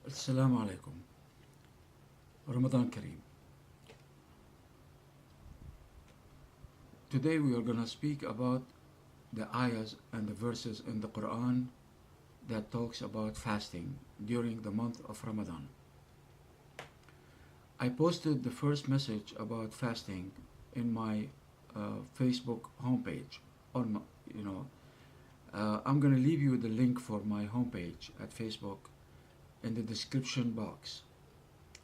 Assalamu alaikum. Ramadan Kareem. Today we are going to speak about the ayahs and the verses in the Quran that talks about fasting during the month of Ramadan. I posted the first message about fasting in my Facebook homepage. On my, I'm going to leave you the link for my homepage at Facebook in the description box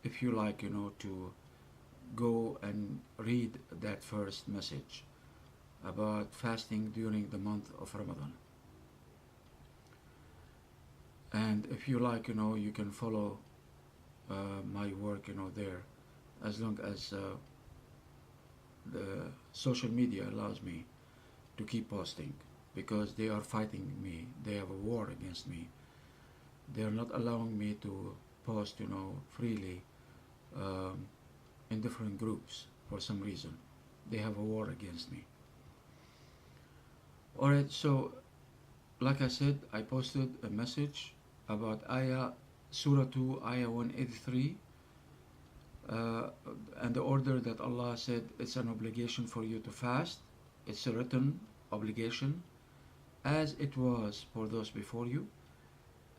if you like, to go and read that first message about fasting during the month of Ramadan. And if you like, you can follow my work, there, as long as the social media allows me to keep posting, because they are fighting me. They have a war against me. They are not allowing me to post, freely in different groups for some reason. They have a war against me. Alright, so like I said, I posted a message about Ayah, Surah 2, Ayah 183, and the order that Allah said it's an obligation for you to fast. It's a written obligation, as it was for those before you,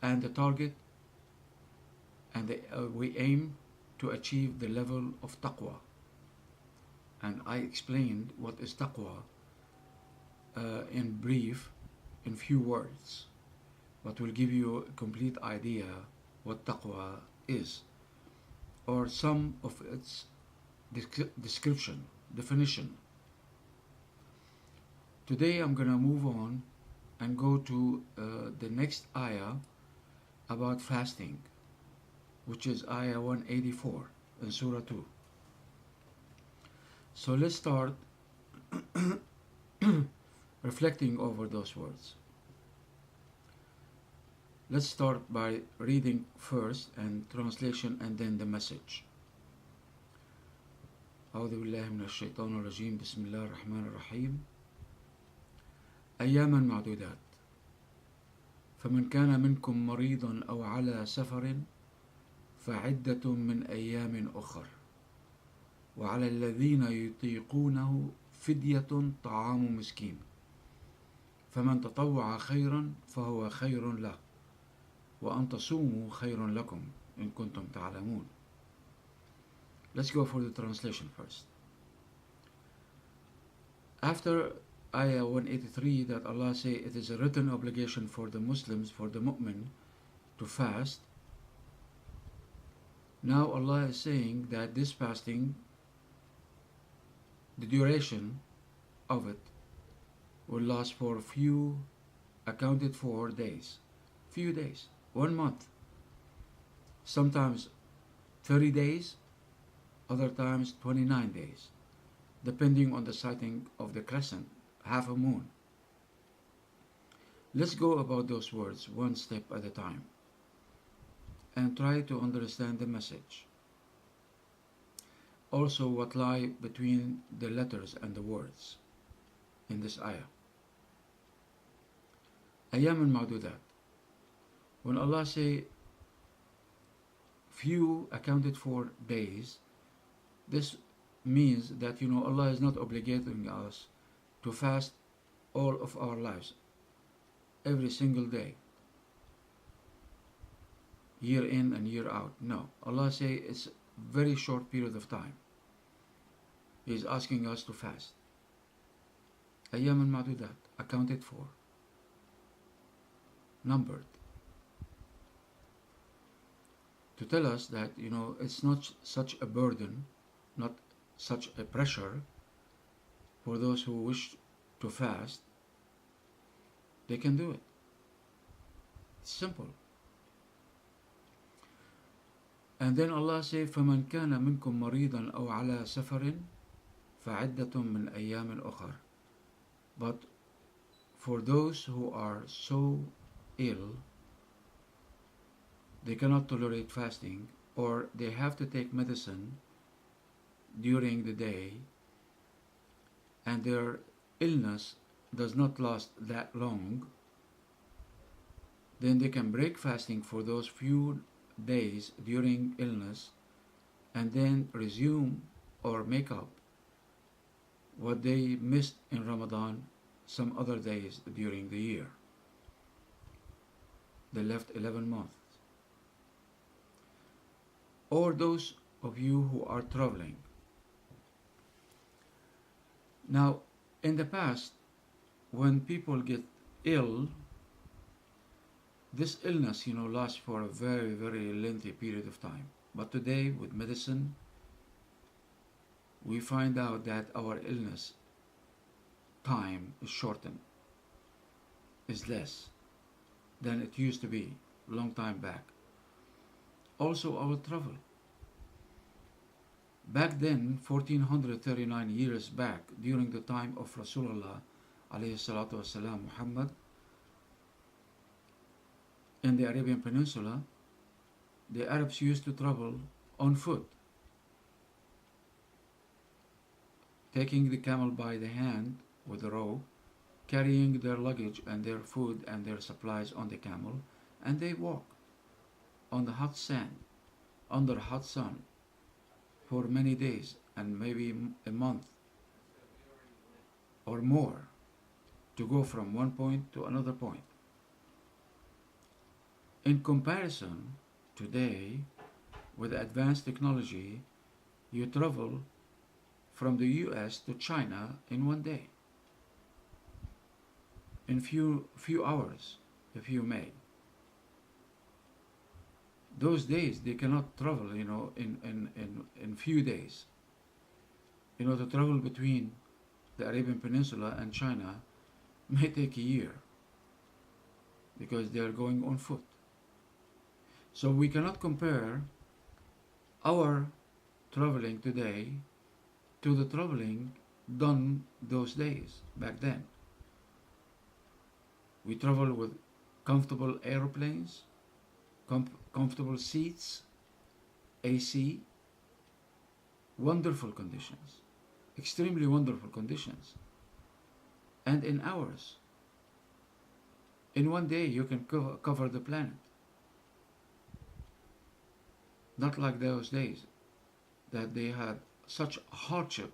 and the target, and we aim to achieve the level of taqwa. And I explained what is taqwa in brief, in few words, but will give you a complete idea what taqwa is, or some of its description, definition. Today I'm going to move on and go to the next ayah about fasting, which is ayah 184 in Surah 2. So let's start reflecting over those words. Let's start by reading first and translation and then the message. أعوذ بالله من الشيطان الرجيم بسم الله الرحمن الرحيم أياما معدودات فمن كان منكم مريضا أو على سفر فعدة من أيام أخر وعلى الذين يطيقونه فدية طعام مسكين فمن تطوع خيرا فهو خير له وأن تصوموا خير لكم إن كنتم تعلمون. Let's go for the translation first. After Ayah 183 that Allah say it is a written obligation for the Muslims, for the mu'min, to fast, now Allah is saying that this fasting, the duration of it will last for few accounted for days, 1 month, sometimes 30 days, other times 29 days, depending on the sighting of the crescent, half a moon. Let's go about those words one step at a time and try to understand the message. Also what lie between the letters and the words in this ayah. Ayam al-ma'dudat. When Allah say few accounted for days, this means that Allah is not obligating us to fast all of our lives, every single day, year in and year out. No, Allah say it's a very short period of time. He is asking us to fast. Ayyam al-ma'dudat, accounted for, numbered, to tell us that it's not such a burden, not such a pressure for those who wish to fast. They can do it. It's simple. And then Allah say, فَمَنْ كَانَ مِنْكُمْ مَرِيضًا أَوْ عَلَى سَفَرٍ فَعِدَّةٌ مِنْ أَيَّامٍ أُخَرٍ. But for those who are so ill, they cannot tolerate fasting, or they have to take medicine during the day, and their illness does not last that long, then they can break fasting for those few days during illness and then resume or make up what they missed in Ramadan some other days during the year. They left 11 months. Or those of you who are traveling. Now, in the past, when people get ill, this illness, lasts for a very, very lengthy period of time. But today, with medicine, we find out that our illness time is shortened, is less than it used to be a long time back. Also, our travel. Back then, 1439 years back, during the time of Rasulullah alayhi salatu wasalam, Muhammad, in the Arabian Peninsula, the Arabs used to travel on foot, taking the camel by the hand with a rope, carrying their luggage and their food and their supplies on the camel, and they walk on the hot sand, under hot sun, for many days and maybe a month or more to go from one point to another point. In comparison, today, with advanced technology, you travel from the US to China in one day, in few hours, if you may. Those days they cannot travel, in few days. To travel between the Arabian Peninsula and China may take a year because they are going on foot. So we cannot compare our traveling today to the traveling done those days back then. We travel with comfortable airplanes, comfortable seats, AC, wonderful conditions, extremely wonderful conditions. And in hours, in one day you can cover the planet. Not like those days that they had such hardship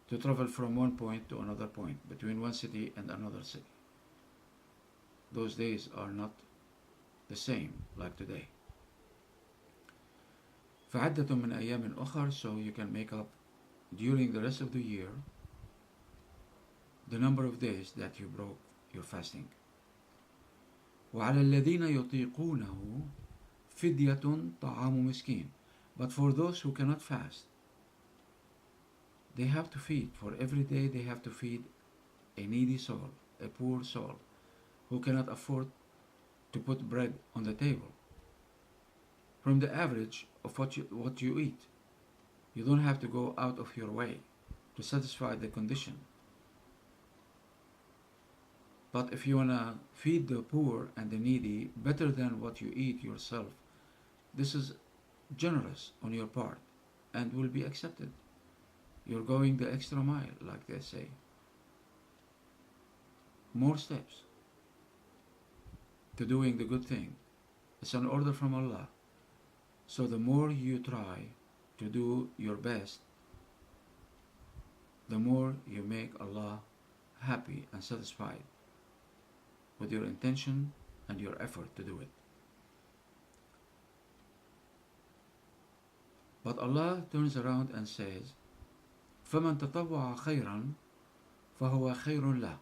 to travel from one point to another point, between one city and another city. Those days are not the same like today. فعدة من أيام أخر, so you can make up during the rest of the year the number of days that you broke your fasting. وعلى الذين يطيقونه فدية طعام مسكين. But for those who cannot fast, they have to feed, for every day they have to feed a needy soul, a poor soul, who cannot afford to put bread on the table. From the average of what you eat, you don't have to go out of your way to satisfy the condition. But if you want to feed the poor and the needy better than what you eat yourself, this is generous on your part and will be accepted. You're going the extra mile, like they say. More steps to doing the good thing. It's an order from Allah. So the more you try to do your best, the more you make Allah happy and satisfied with your intention and your effort to do it. But Allah turns around and says, فَمَنْ تَطَوَّعَ خَيْرًا فَهُوَ خَيْرٌ لَهُ.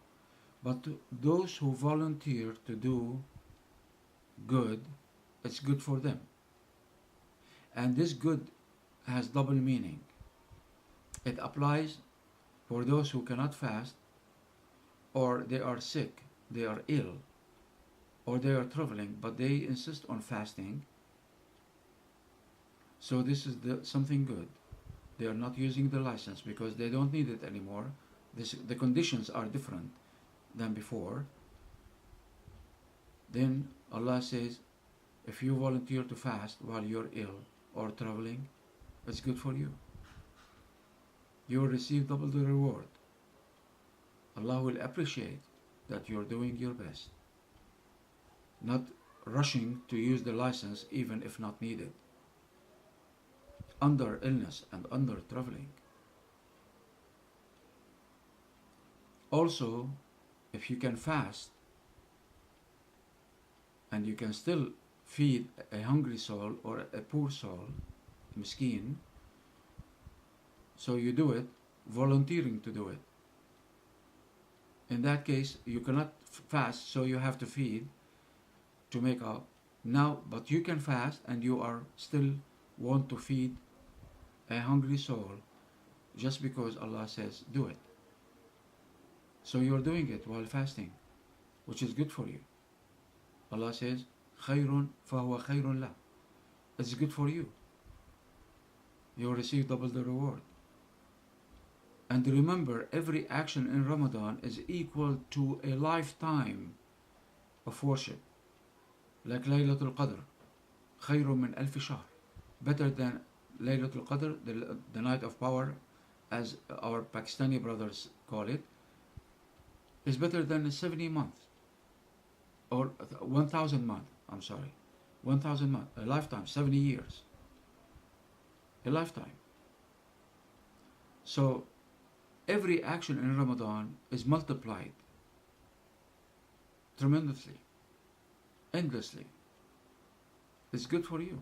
But to those who volunteer to do good, it's good for them. And this good has double meaning. It applies for those who cannot fast, or they are sick, they are ill, or they are traveling, but they insist on fasting. So this is something good. They are not using the license because they don't need it anymore. The conditions are different than before. Then Allah says, if you volunteer to fast while you're ill or traveling, it's good for you. You will receive double the reward. Allah will appreciate that you're doing your best. Not rushing to use the license even if not needed, under illness and under traveling. Also, if you can fast and you can still feed a hungry soul or a poor soul, miskeen, so you do it, volunteering to do it. In that case, you cannot fast, so you have to feed to make up. Now, but you can fast and you are still want to feed a hungry soul just because Allah says do it. So you're doing it while fasting, which is good for you. Allah says, خَيْرٌ فَهُوَ خَيْرٌ لَهُ. It's good for you. You'll receive double the reward. And remember, every action in Ramadan is equal to a lifetime of worship. Like Laylatul Qadr, خَيْرٌ مِنْ أَلْفِ شَهْرٍ. Better than Laylatul Qadr, the night of power, as our Pakistani brothers call it, is better than 70 months. Or 1,000 months, 1,000 months, a lifetime, 70 years. A lifetime. So, every action in Ramadan is multiplied tremendously, endlessly. It's good for you.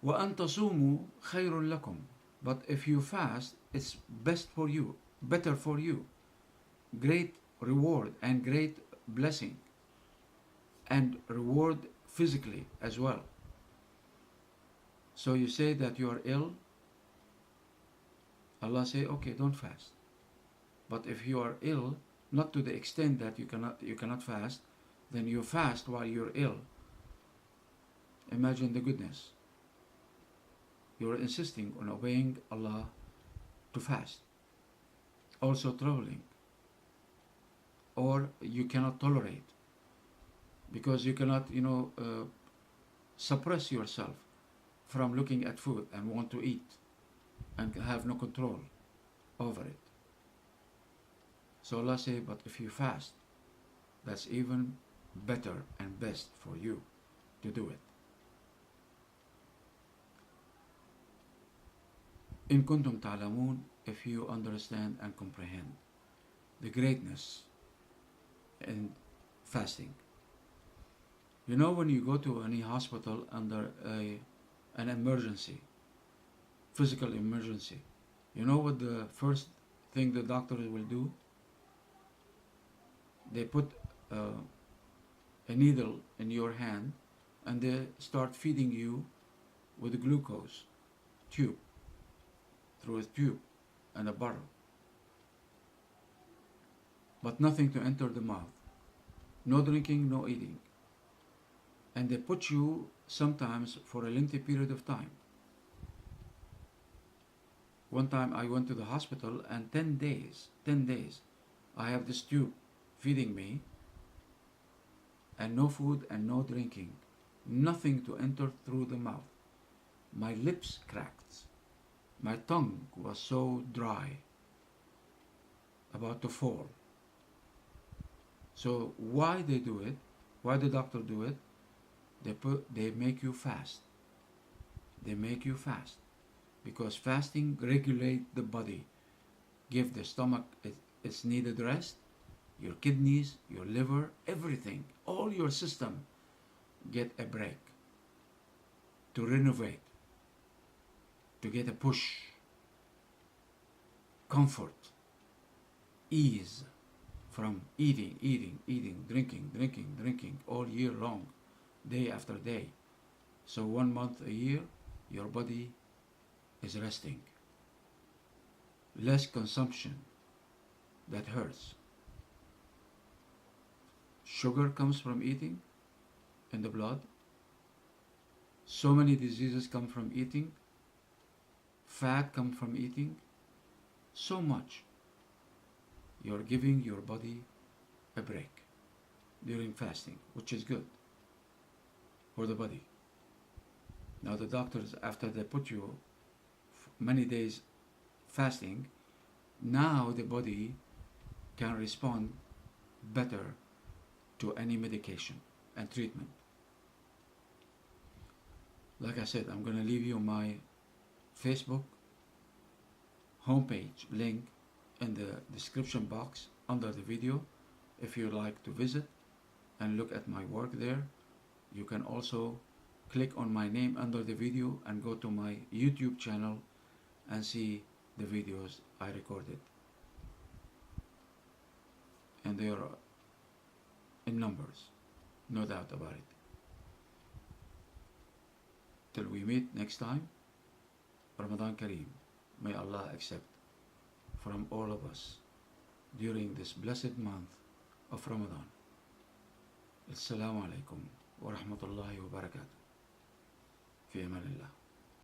وَأَن تَصُومُوا خَيْرٌ لَكُمْ. But if you fast, it's best for you, better for you. Great reward and great blessing. And reward physically as well. So you say that you are ill, Allah say, okay, don't fast. But if you are ill, not to the extent that you cannot fast, then you fast while you're ill. Imagine the goodness. You're insisting on obeying Allah to fast. Also traveling. Or you cannot tolerate. Because you cannot, suppress yourself from looking at food and want to eat and have no control over it. So Allah say, but if you fast, that's even better and best for you to do it. In kuntum ta'lamun, if you understand and comprehend the greatness in fasting. You know, when you go to any hospital under an emergency, physical emergency, you know what the first thing the doctors will do? They put a needle in your hand and they start feeding you with a glucose tube, through a tube and a bottle, but nothing to enter the mouth, no drinking, no eating. And they put you sometimes for a lengthy period of time. One time I went to the hospital and 10 days, I have this tube feeding me and no food and no drinking, nothing to enter through the mouth. My lips cracked, my tongue was so dry, about to fall. So why they do it? Why the doctor do it? They make you fast. They make you fast. Because fasting regulates the body, give the stomach its needed rest, your kidneys, your liver, everything, all your system get a break, to renovate, to get a push, comfort, ease from eating, drinking all year long, day after day. So 1 month a year, your body is resting. Less consumption that hurts. Sugar comes from eating in the blood. So many diseases come from eating. Fat comes from eating. So much. You're giving your body a break during fasting, which is good for the body. Now the doctors, after they put you many days fasting, now the body can respond better to any medication and treatment. Like I said, I'm gonna leave you my Facebook homepage link in the description box under the video if you like to visit and look at my work there. You can also click on my name under the video and go to my YouTube channel and see the videos I recorded. And they are in numbers, no doubt about it. Till we meet next time, Ramadan Kareem. May Allah accept from all of us during this blessed month of Ramadan. Assalamu alaikum wa rahmatullahi wa barakatuh. Fi amanillah.